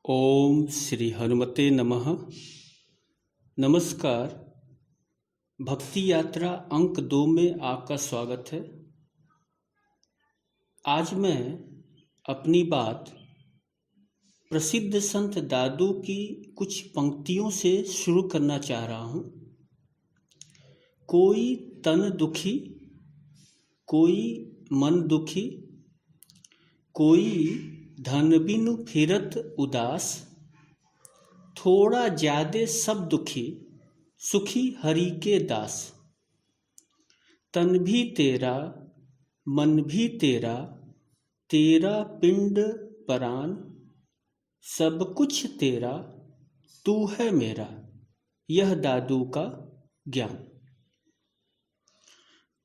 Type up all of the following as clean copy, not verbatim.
ओम श्री हनुमते नमः। नमस्कार। भक्ति यात्रा अंक 2 में आपका स्वागत है। आज मैं अपनी बात प्रसिद्ध संत दादू की कुछ पंक्तियों से शुरू करना चाह रहा हूँ। कोई तन दुखी, कोई मन दुखी, कोई धन बिनु फिरत उदास, थोड़ा ज्यादे सब दुखी, सुखी हरि के दास। तन भी तेरा, मन भी तेरा, तेरा पिंड परान, सब कुछ तेरा, तू है मेरा, यह दादू का ज्ञान।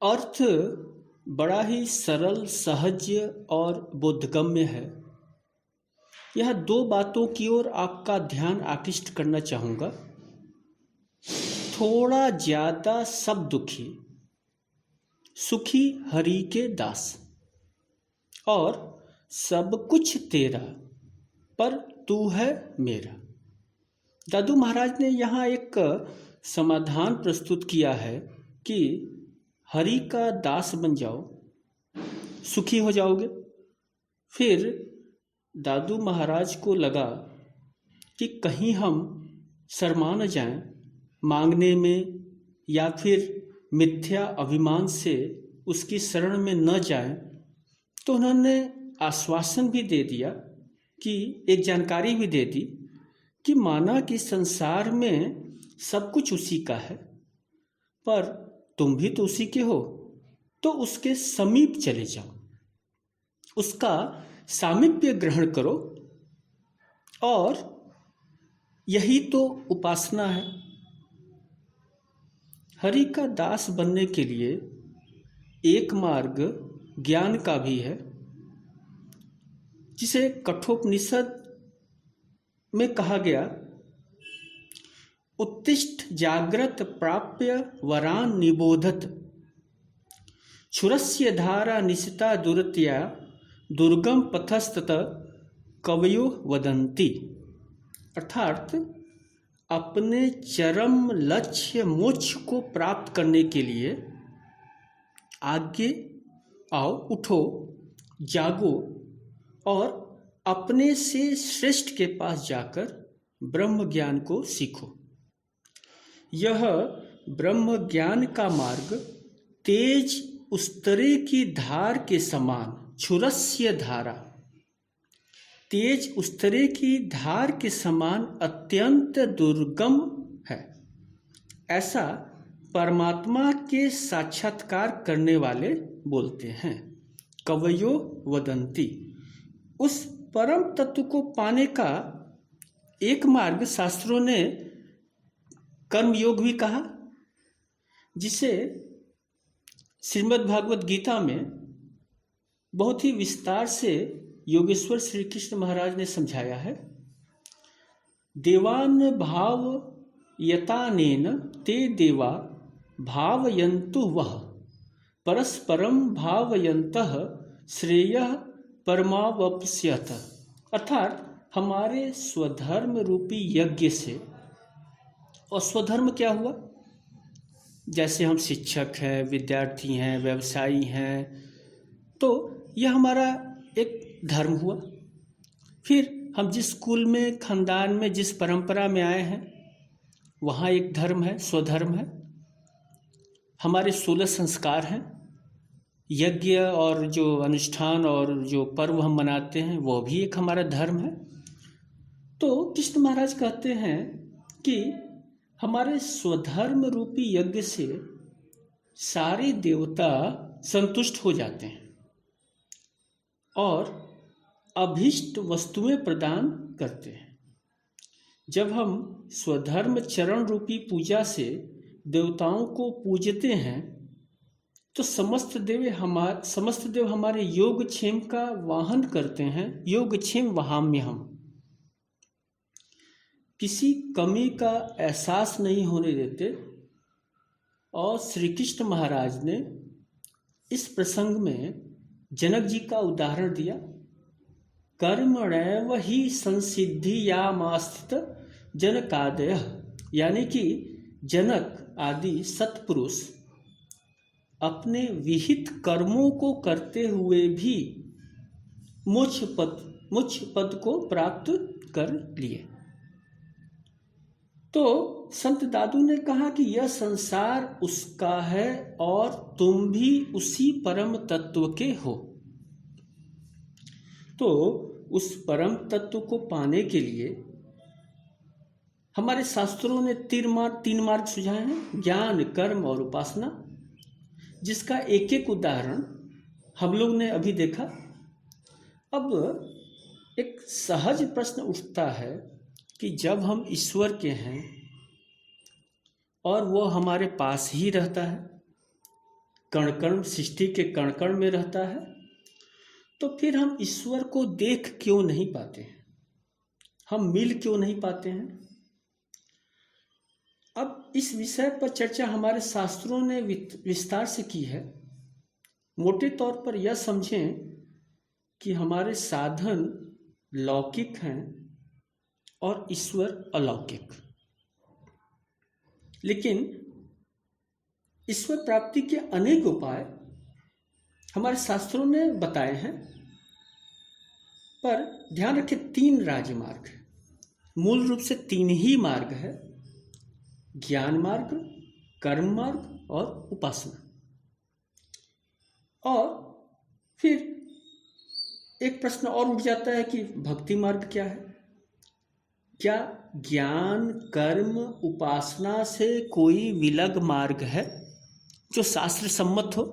अर्थ बड़ा ही सरल, सहज और बोधगम्य है। यह 2 बातों की ओर आपका ध्यान आकृष्ट करना चाहूँगा। थोड़ा ज्यादा सब दुखी, सुखी हरि के दास, और सब कुछ तेरा, पर तू है मेरा। दादू महाराज ने यहाँ एक समाधान प्रस्तुत किया है कि हरि का दास बन जाओ, सुखी हो जाओगे। फिर दादू महाराज को लगा कि कहीं हम शर्मा न जाएं मांगने में, या फिर मिथ्या अभिमान से उसकी शरण में न जाएं। तो उन्होंने आश्वासन भी दे दिया कि एक जानकारी भी दे दी कि माना कि संसार में सब कुछ उसी का है, पर तुम भी तो उसी के हो, तो उसके समीप चले जाओ, उसका सामीप्य ग्रहण करो, और यही तो उपासना है। हरि का दास बनने के लिए एक मार्ग ज्ञान का भी है, जिसे कठोपनिषद में कहा गया, उत्तिष्ठ जाग्रत प्राप्य वरान निबोधत, क्षुरस्य धारा निशिता दुरत्या, दुर्गम पथस्तत कवयो वदंती। अर्थात अपने चरम लक्ष्य मोक्ष को प्राप्त करने के लिए आगे आओ, उठो, जागो, और अपने से श्रेष्ठ के पास जाकर ब्रह्म ज्ञान को सीखो। यह ब्रह्म ज्ञान का मार्ग तेज उस्तरे की धार के समान, क्षुरस्य धारा, तेज उस्तरे की धार के समान अत्यंत दुर्गम है। ऐसा परमात्मा के साक्षात्कार करने वाले बोलते हैं। कवयो वदंती। उस परम तत्व को पाने का एक मार्ग शास्त्रों ने कर्मयोग भी कहा, जिसे श्रीमद् भागवत गीता में बहुत ही विस्तार से योगेश्वर श्री कृष्ण महाराज ने समझाया है। देवान भाव यतानेन ते देवा भावयन्तु वह, परस्परम भावयन्तः श्रेयः परमावप्स्यत। अर्थात हमारे स्वधर्म रूपी यज्ञ से, और स्वधर्म क्या हुआ? जैसे हम शिक्षक हैं, विद्यार्थी हैं, व्यवसायी हैं, तो यह हमारा एक धर्म हुआ। फिर हम जिस स्कूल में, खानदान में, जिस परंपरा में आए हैं, वहाँ एक धर्म है, स्वधर्म है। हमारे 16 संस्कार हैं, यज्ञ और जो अनुष्ठान और जो पर्व हम मनाते हैं, वो भी एक हमारा धर्म है। तो कृष्ण महाराज कहते हैं कि हमारे स्वधर्म रूपी यज्ञ से सारे देवता संतुष्ट हो जाते हैं और अभीष्ट वस्तुएं प्रदान करते हैं। जब हम स्वधर्म चरण रूपी पूजा से देवताओं को पूजते हैं, तो समस्त देव हमारे योगक्षेम का वाहन करते हैं। योगक्षेम वहाम्यहम्। किसी कमी का एहसास नहीं होने देते। और श्री कृष्ण महाराज ने इस प्रसंग में जनक जी का उदाहरण दिया। कर्मणैव हि संसिद्धियामास्थित जनकादयः, यानी कि जनक आदि सत्पुरुष अपने विहित कर्मों को करते हुए भी मोक्ष पद को प्राप्त कर लिए। तो संत दादू ने कहा कि यह संसार उसका है और तुम भी उसी परम तत्व के हो। तो उस परम तत्व को पाने के लिए हमारे शास्त्रों ने तीन मार्ग सुझाए हैं, ज्ञान, कर्म और उपासना, जिसका एक एक उदाहरण हम लोग ने अभी देखा। अब एक सहज प्रश्न उठता है कि जब हम ईश्वर के हैं और वो हमारे पास ही रहता है, कण कण सृष्टि के कण कण में रहता है, तो फिर हम ईश्वर को देख क्यों नहीं पाते हैं, हम मिल क्यों नहीं पाते हैं। अब इस विषय पर चर्चा हमारे शास्त्रों ने विस्तार से की है। मोटे तौर पर यह समझें कि हमारे साधन लौकिक हैं और ईश्वर अलौकिक, लेकिन ईश्वर प्राप्ति के अनेक उपाय हमारे शास्त्रों ने बताए हैं। पर ध्यान रखें, 3 राजमार्ग, मूल रूप से 3 ही मार्ग है, ज्ञान मार्ग, कर्म मार्ग और उपासना। और फिर एक प्रश्न और उठ जाता है कि भक्ति मार्ग क्या है। क्या ज्ञान, कर्म, उपासना से कोई विलग मार्ग है जो शास्त्र सम्मत हो?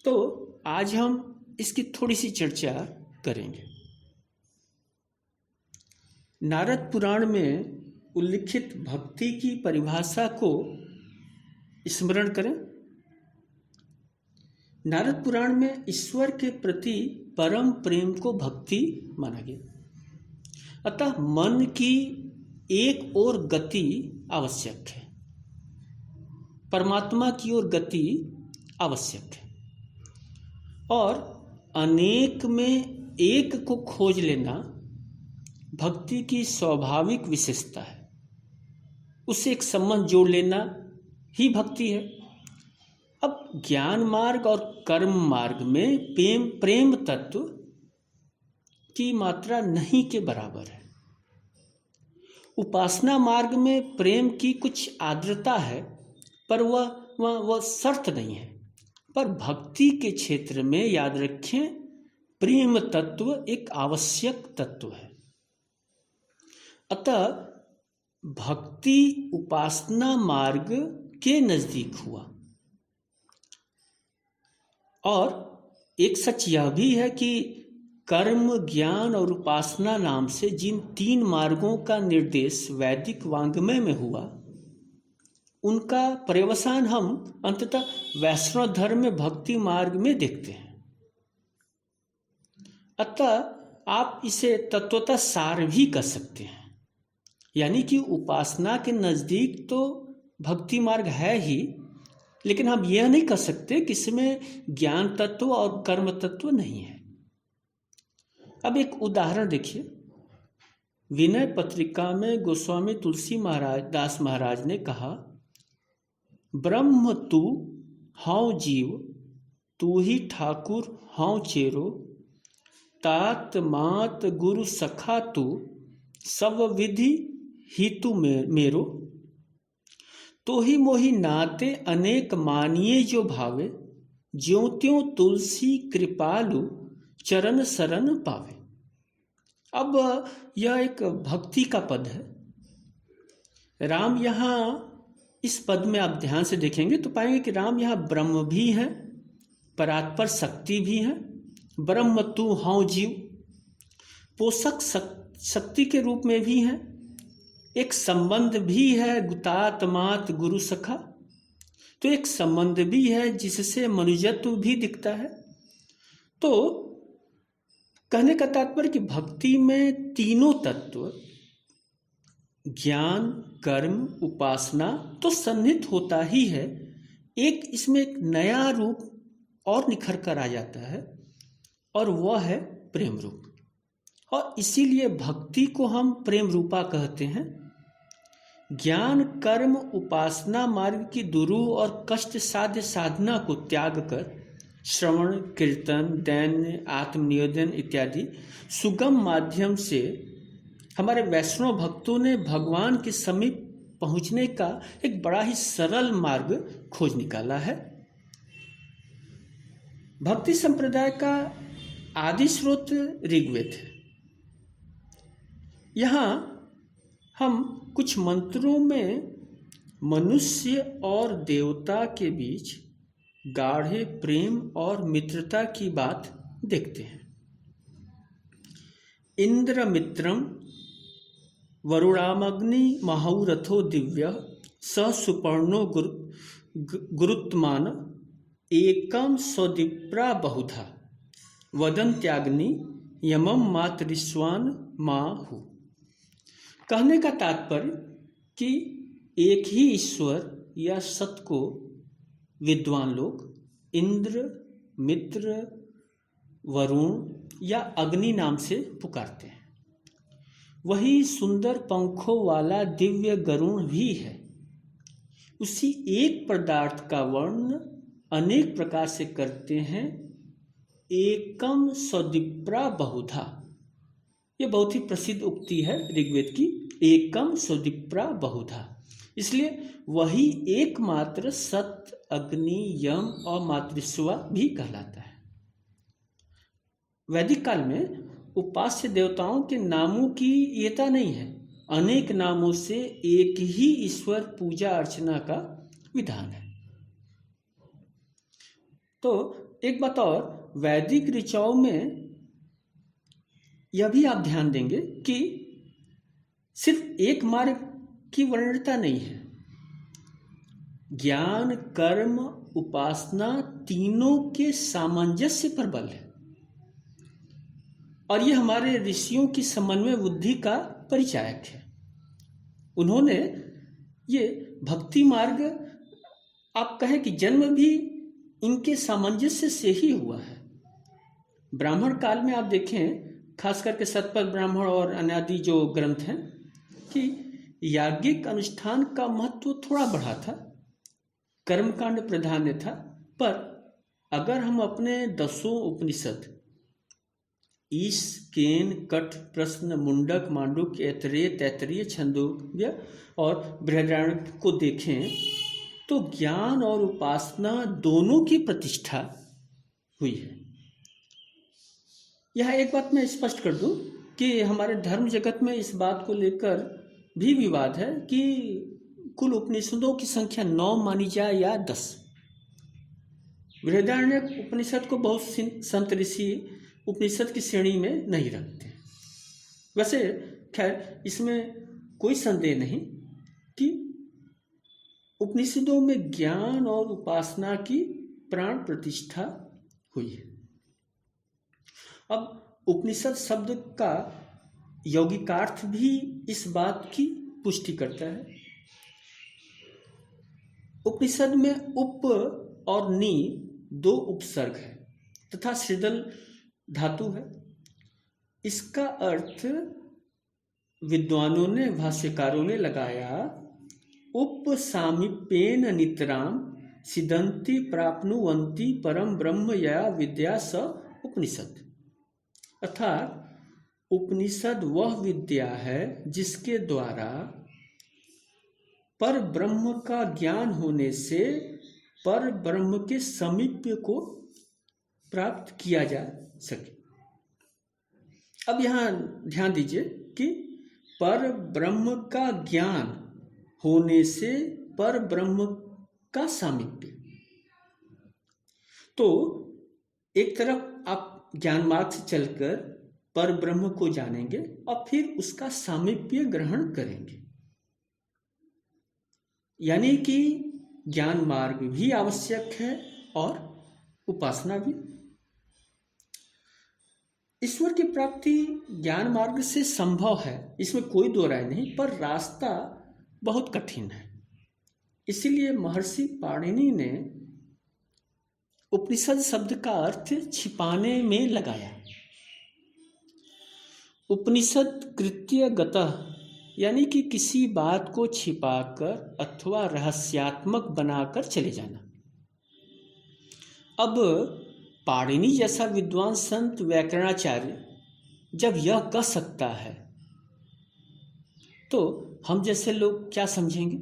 तो आज हम इसकी थोड़ी सी चर्चा करेंगे। नारद पुराण में उल्लिखित भक्ति की परिभाषा को स्मरण करें। नारद पुराण में ईश्वर के प्रति परम प्रेम को भक्ति माना गया। अतः मन की एक ओर गति आवश्यक है, परमात्मा की ओर गति आवश्यक है, और अनेक में एक को खोज लेना भक्ति की स्वाभाविक विशेषता है। उससे एक संबंध जोड़ लेना ही भक्ति है। अब ज्ञान मार्ग और कर्म मार्ग में प्रेम तत्व की मात्रा नहीं के बराबर है। उपासना मार्ग में प्रेम की कुछ आर्द्रता है, पर वह शर्त नहीं है। पर भक्ति के क्षेत्र में याद रखें, प्रेम तत्व एक आवश्यक तत्व है। अतः भक्ति उपासना मार्ग के नजदीक हुआ। और एक सच यह भी है कि कर्म, ज्ञान और उपासना नाम से जिन 3 मार्गों का निर्देश वैदिक वाङ्मय में हुआ, उनका पर्यवसान हम अंततः वैष्णव धर्म में भक्ति मार्ग में देखते हैं। अतः आप इसे तत्वतः सार भी कर सकते हैं, यानी कि उपासना के नज़दीक तो भक्ति मार्ग है ही, लेकिन हम यह नहीं कर सकते कि इसमें ज्ञान तत्व और कर्म तत्व नहीं है। अब एक उदाहरण देखिए। विनय पत्रिका में गोस्वामी तुलसी दास महाराज ने कहा, ब्रह्म तू हौ जीव, तू ही ठाकुर हौ चेरो, तात मात गुरु सखा तू, सब विधि ही तू मेरो, तो ही मोहि नाते अनेक मानिए जो भावे, ज्यों त्यों तुलसी कृपालु चरण शरण पावे। अब यह एक भक्ति का पद है। राम यहाँ इस पद में आप ध्यान से देखेंगे तो पाएंगे कि राम यहाँ ब्रह्म भी है, परात्पर शक्ति भी है। ब्रह्म तू हौ जीव, पोषक शक्ति के रूप में भी है। एक संबंध भी है, गुतात मात गुरु सखा, तो एक संबंध भी है जिससे मनुष्यत्व भी दिखता है। तो कहने का तात्पर्य कि भक्ति में तीनों तत्व, ज्ञान, कर्म, उपासना तो सन्निहित होता ही है। एक इसमें एक नया रूप और निखर कर आ जाता है, और वह है प्रेम रूप। और इसीलिए भक्ति को हम प्रेम रूपा कहते हैं। ज्ञान कर्म उपासना मार्ग की दुरूह और कष्ट साध्य साधना को त्याग कर श्रवण कीर्तन दैन्य आत्मनिवेदन इत्यादि सुगम माध्यम से हमारे वैष्णव भक्तों ने भगवान के समीप पहुंचने का एक बड़ा ही सरल मार्ग खोज निकाला है। भक्ति संप्रदाय का आदि स्रोत ऋग्वेद है। यहाँ हम कुछ मंत्रों में मनुष्य और देवता के बीच गाढ़े प्रेम और मित्रता की बात देखते हैं। इंद्र मित्रम वरुणामग्नि महारथो दिव्य स सुपर्णो गुरुत्मान एकम स्वदिप्रा बहुधा वदन्त्याग्नि यमम मातरिस्वान माहु। कहने का तात्पर्य कि एक ही ईश्वर या सत को विद्वान लोग इंद्र मित्र वरुण या अग्नि नाम से पुकारते हैं। वही सुंदर पंखों वाला दिव्य गरुण भी है। उसी एक पदार्थ का वर्ण अनेक प्रकार से करते हैं। एकम स्वदिप्रा बहुधा, ये बहुत ही प्रसिद्ध उक्ति है ऋग्वेद की, एकम स्वदिप्रा बहुधा। इसलिए वही एकमात्र सत अग्नि यम और मातृस्वा भी कहलाता है। वैदिक काल में उपास्य देवताओं के नामों की येता नहीं है। अनेक नामों से एक ही ईश्वर पूजा अर्चना का विधान है। तो एक बात और, वैदिक ऋचाओं में यह भी आप ध्यान देंगे कि सिर्फ एक मार्ग की वर्णनता नहीं है। ज्ञान कर्म उपासना तीनों के सामंजस्य पर बल है। और ये हमारे ऋषियों की समन्वय बुद्धि का परिचायक है। उन्होंने ये भक्ति मार्ग, आप कहें कि जन्म भी इनके सामंजस्य से ही हुआ है। ब्राह्मण काल में आप देखें, खास करके सतपथ ब्राह्मण और अनादि जो ग्रंथ हैं, कि याज्ञिक अनुष्ठान का महत्व थोड़ा बढ़ा था, कर्मकांड प्राधान्य था। पर अगर हम अपने 10 उपनिषद ईश केन कठ प्रश्न मुंडक मांडुक ऐतरेय तैतरीय छंदोग्य और बृहदारण्यक को देखें तो ज्ञान और उपासना दोनों की प्रतिष्ठा हुई है। यह एक बात मैं स्पष्ट कर दूं कि हमारे धर्म जगत में इस बात को लेकर भी विवाद है कि कुल उपनिषदों की संख्या 9 मानी जाए या 10। बृहदारण्यक उपनिषद को बहुत संत ऋषि उपनिषद की श्रेणी में नहीं रखते। वैसे खैर इसमें कोई संदेह नहीं कि उपनिषदों में ज्ञान और उपासना की प्राण प्रतिष्ठा हुई है। अब उपनिषद शब्द का यौगिकार्थ भी इस बात की पुष्टि करता है। उपनिषद में उप और नि 2 उपसर्ग है तथा सृदल धातु है। इसका अर्थ विद्वानों ने, भाष्यकारों ने लगाया, उप सामीप्येन नितराम सिद्धंति प्राप्नुवन्ति परम ब्रह्म या विद्या स उपनिषद। अर्थात उपनिषद वह विद्या है जिसके द्वारा पर ब्रह्म का ज्ञान होने से पर ब्रह्म के समीप्य को प्राप्त किया जा सके। अब यहाँ ध्यान दीजिए कि पर ब्रह्म का ज्ञान होने से पर ब्रह्म का सामीप्य। तो एक तरफ आप ज्ञान मार्ग से चलकर पर ब्रह्म को जानेंगे और फिर उसका सामीप्य ग्रहण करेंगे। यानी कि ज्ञान मार्ग भी आवश्यक है और उपासना भी। ईश्वर की प्राप्ति ज्ञान मार्ग से संभव है, इसमें कोई दो राय नहीं, पर रास्ता बहुत कठिन है। इसीलिए महर्षि पाणिनि ने उपनिषद शब्द का अर्थ छिपाने में लगाया। उपनिषद कृत्यगतः यानी कि किसी बात को छिपाकर अथवा रहस्यात्मक बनाकर चले जाना। अब पाणिनि जैसा विद्वान संत व्याकरणाचार्य जब यह कह सकता है तो हम जैसे लोग क्या समझेंगे?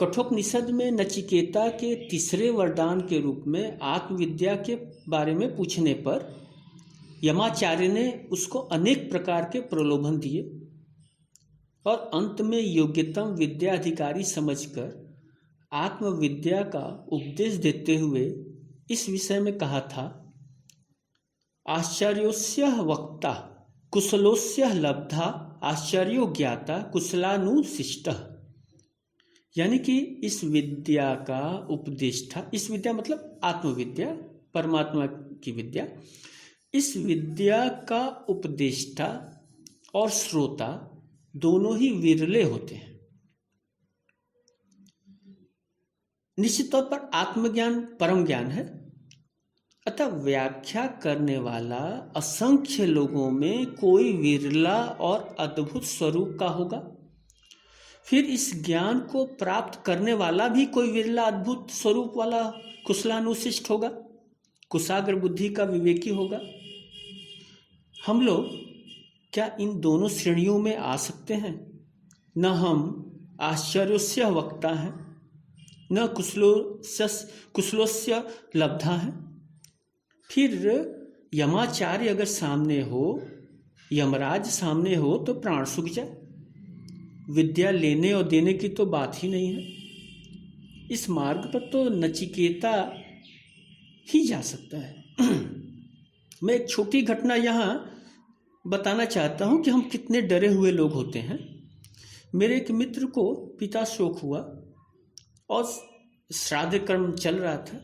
कठोपनिषद में नचिकेता के तीसरे वरदान के रूप में आत्मविद्या के बारे में पूछने पर यमाचार्य ने उसको अनेक प्रकार के प्रलोभन दिए और अंत में योग्यतम विद्या अधिकारी समझकर आत्मविद्या का उपदेश देते हुए इस विषय में कहा था, आश्चर्योस्य वक्ता कुशलोस्य लब्धा आश्चर्यो ज्ञाता कुशलानुशिष्टः। यानी कि इस विद्या का उपदेष्टा, इस विद्या मतलब आत्मविद्या, परमात्मा की विद्या, इस विद्या का उपदेष्टा और श्रोता दोनों ही विरले होते हैं। निश्चित तौर पर आत्मज्ञान परम ज्ञान है, अतः व्याख्या करने वाला असंख्य लोगों में कोई विरला और अद्भुत स्वरूप का होगा। फिर इस ज्ञान को प्राप्त करने वाला भी कोई विरला अद्भुत स्वरूप वाला कुशलानुशिष्ट होगा, कुशाग्र बुद्धि का विवेकी होगा। हम लोग क्या इन दोनों श्रेणियों में आ सकते हैं? न हम आश्चर्योस्य वक्ता हैं, न कुशलोस्य लब्धा है। फिर यमाचार्य अगर सामने हो, यमराज सामने हो तो प्राण सूख जाए। विद्या लेने और देने की तो बात ही नहीं है। इस मार्ग पर तो नचिकेता ही जा सकता है। मैं एक छोटी घटना यहाँ बताना चाहता हूँ कि हम कितने डरे हुए लोग होते हैं। मेरे एक मित्र को पिता शोक हुआ और श्राद्ध कर्म चल रहा था।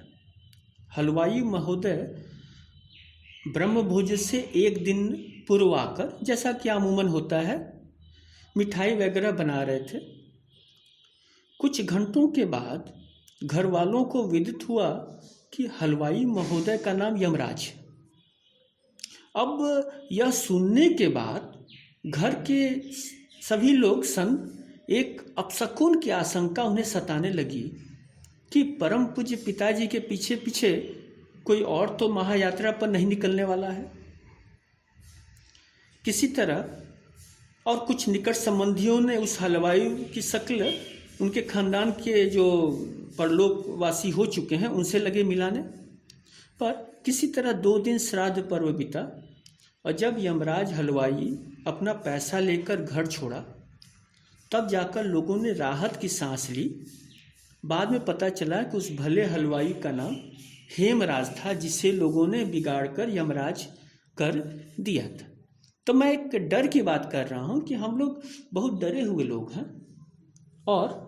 हलवाई महोदय ब्रह्मभोज से एक दिन पूर्व आकर, जैसा कि अमूमन होता है, मिठाई वगैरह बना रहे थे। कुछ घंटों के बाद घर वालों को विदित हुआ कि हलवाई महोदय का नाम यमराज है। अब यह सुनने के बाद घर के सभी लोग संग एक अपशकुन की आशंका उन्हें सताने लगी कि परम पूज्य पिताजी के पीछे पीछे कोई और तो महायात्रा पर नहीं निकलने वाला है। किसी तरह और कुछ निकट संबंधियों ने उस हलवाई की शक्ल उनके खानदान के जो परलोकवासी हो चुके हैं उनसे लगे मिलाने, पर किसी तरह 2 दिन श्राद्ध पर्व बीता और जब यमराज हलवाई अपना पैसा लेकर घर छोड़ा तब जाकर लोगों ने राहत की सांस ली। बाद में पता चला कि उस भले हलवाई का नाम हेमराज था, जिसे लोगों ने बिगाड़कर यमराज कर दिया था। तो मैं एक डर की बात कर रहा हूँ कि हम लोग बहुत डरे हुए लोग हैं और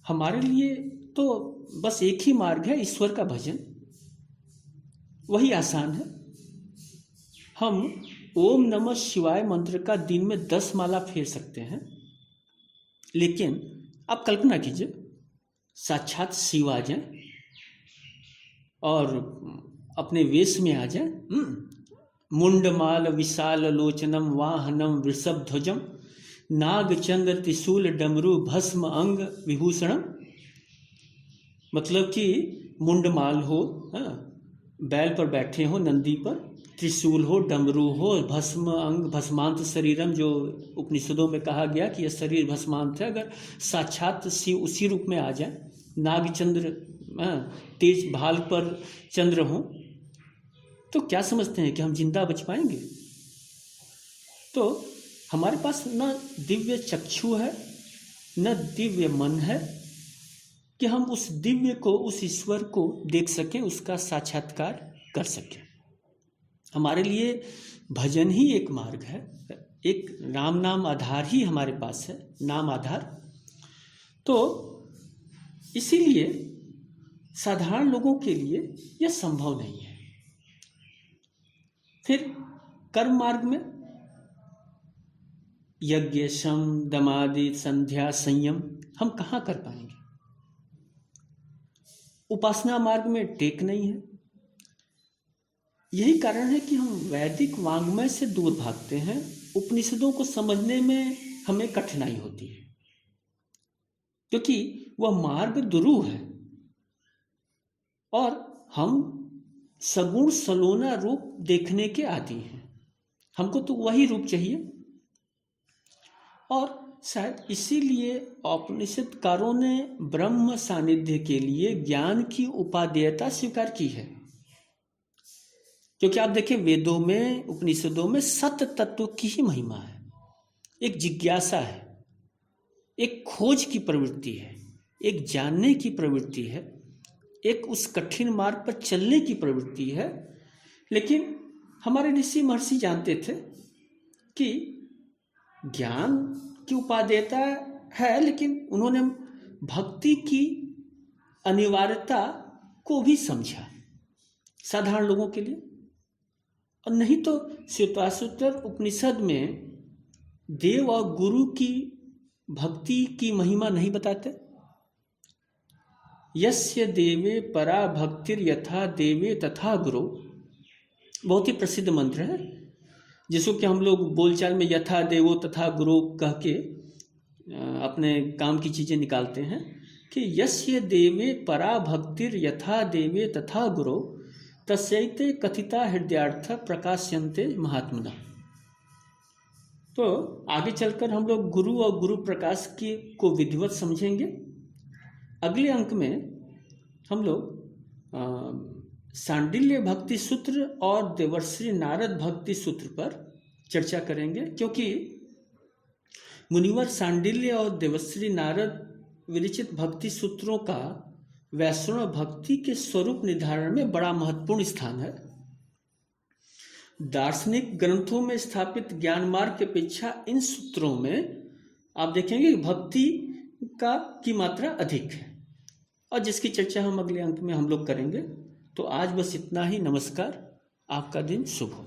हमारे लिए तो बस एक ही मार्ग है, ईश्वर का भजन, वही आसान है। हम ओम नमः शिवाय मंत्र का दिन में 10 माला फेर सकते हैं, लेकिन आप कल्पना कीजिए साक्षात शिव आ जाए और अपने वेश में आ जाए, मुंडमाल विशाल लोचनम वाहनम वृषभध्वजम नागचंद्र त्रिशूल डमरू भस्म अंग विभूषणम। मतलब कि मुंडमाल हो, बैल पर बैठे हो, नंदी पर, त्रिशूल हो, डमरू हो, भस्म अंग भस्मांत शरीरम, जो उपनिषदों में कहा गया कि यह शरीर भस्मांत है। अगर साक्षात शिव उसी रूप में आ जाए, नागचंद्र तेज भाल पर चंद्र हो, तो क्या समझते हैं कि हम जिंदा बच पाएंगे? तो हमारे पास न दिव्य चक्षु है न दिव्य मन है कि हम उस दिव्य को, उस ईश्वर को देख सकें, उसका साक्षात्कार कर सकें। हमारे लिए भजन ही एक मार्ग है, एक राम नाम आधार ही हमारे पास है, नाम आधार। तो इसीलिए साधारण लोगों के लिए यह संभव नहीं है। फिर कर्म मार्ग में यज्ञ, शम, दमादि, संध्या, संयम हम कहाँ कर पाएंगे? उपासना मार्ग में टेक नहीं है। यही कारण है कि हम वैदिक वाङ्मय से दूर भागते हैं। उपनिषदों को समझने में हमें कठिनाई होती है, क्योंकि वह मार्ग दुरूह है और हम सगुण सलोना रूप देखने के आदी हैं। हमको तो वही रूप चाहिए। और शायद इसीलिए उपनिषदकारों ने ब्रह्म सानिध्य के लिए ज्ञान की उपादेयता स्वीकार की है। क्योंकि आप देखें, वेदों में, उपनिषदों में सत्य तत्व की ही महिमा है। एक जिज्ञासा है, एक खोज की प्रवृत्ति है, एक जानने की प्रवृत्ति है, एक उस कठिन मार्ग पर चलने की प्रवृत्ति है। लेकिन हमारे ऋषि महर्षि जानते थे कि ज्ञान की उपादेयता है, लेकिन उन्होंने भक्ति की अनिवार्यता को भी समझा साधारण लोगों के लिए। और नहीं तो श्वेताश्वतर उपनिषद में देव और गुरु की भक्ति की महिमा नहीं बताते। यस्य देवे परा भक्तिर यथा देवे तथा गुरु, बहुत ही प्रसिद्ध मंत्र है, जिसको कि हम लोग बोलचाल में यथा देवो तथा गुरु कह के अपने काम की चीज़ें निकालते हैं कि यस्य देवे परा भक्तिर यथा देवे तथा गुरु तस्यैते कथिता हृदयार्थ प्रकाश्यन्ते महात्मना। तो आगे चलकर हम लोग गुरु और गुरु प्रकाश की को विधिवत समझेंगे। अगले अंक में हम लोग सांडिल्य भक्ति सूत्र और देवर्षि नारद भक्ति सूत्र पर चर्चा करेंगे, क्योंकि मुनिवर सांडिल्य और देवर्षि नारद विरचित भक्ति सूत्रों का वैष्णव भक्ति के स्वरूप निर्धारण में बड़ा महत्वपूर्ण स्थान है। दार्शनिक ग्रंथों में स्थापित ज्ञान मार्ग की अपेक्षा इन सूत्रों में आप देखेंगे कि भक्ति की मात्रा अधिक है, और जिसकी चर्चा हम अगले अंक में हम लोग करेंगे। तो आज बस इतना ही। नमस्कार, आपका दिन शुभ हो।